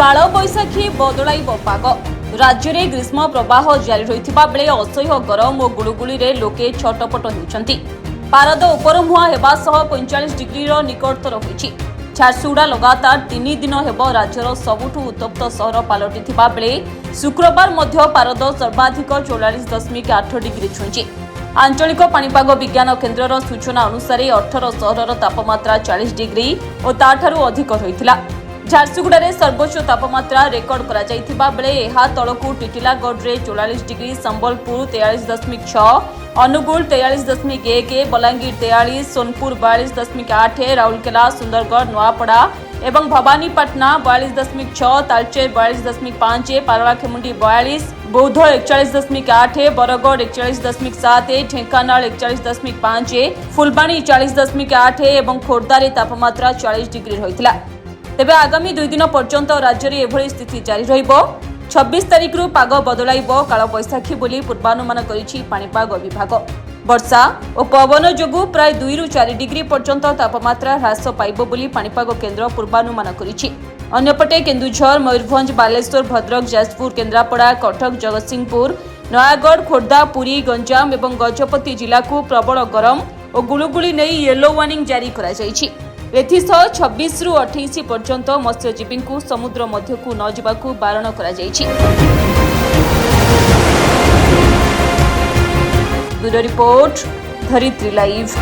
काल बैशाखी बदलाइब पाग राज्य में ग्रीष्म प्रवाह जारी रही बेले असह्य गरम और गुड़गुड़ी लोके छटपट होती पारद उपरमुआ होगा 45 डिग्री निकटतर होती झारसुगुड़ा लगातार 3 दिन हेब राज्यर सबुठु उत्तप्त सहर पलटि बेले शुक्रवार मध्य पारद सर्वाधिक 44.8 डिग्री छुई आंचलिक पाणीपाग विज्ञान केन्द्रर सूचना अनुसार 18 सहरर तापमात्रा 40 डिग्री और ताठारू अधिक रही झारसुगुड़ा सर्वोच्च तापमात्रा रेकर्ड करा जाइथिबा बेले एहा तळकू टिटिलागढ़ 44 डिग्री संबलपुर 43.6 अनुगुल 43.1 बलांगीर 43 सोनपुर 42.8 राउरकेला सुंदरगढ़ नुआपड़ा एवं भवानीपाटना 42.6 तालचेर 42.5 पारलाखेमुंडी 42 बौद्ध 41.8 बरगढ़ 41.7 ढेंकानाल 41.5 फुलबाणी 40.8 एवं खोर्धारे तापमात्रा 40 डिग्री रही तेबे आगामी 2 दिन पर्यंत राज्य में एभली स्थिति जारी रहिबो 26 तारिख रु पाग बदलाइबो काल बैशाखी बोली पूर्वानुमान करिछि पाणीपाग विभाग वर्षा और पवन जोगु प्राय 2 रु 4 डिग्री पर्यंत तापमात्रा ह्रास पाइबो बोली पाणीपाग केन्द्र पूर्वानुमान करिछि अन्यपटे केन्दुझर मयूरभंज बालेश्वर भद्रक जाजपुर केन्द्रापड़ा कटक जगतसिंहपुर नयागढ़ खोर्धा पुरी गंजाम और गजपति जिला को प्रबल गरम और गुळुगुळी नहीं येलो वार्निंग जारी करा जाइछि एथिसह 26 रु 28 पर्यंत मत्स्यजीवी को समुद्र मध्यकू न जिबाकू बारण करा जाइछि। ब्यूरो रिपोर्ट धरित्री लाइव।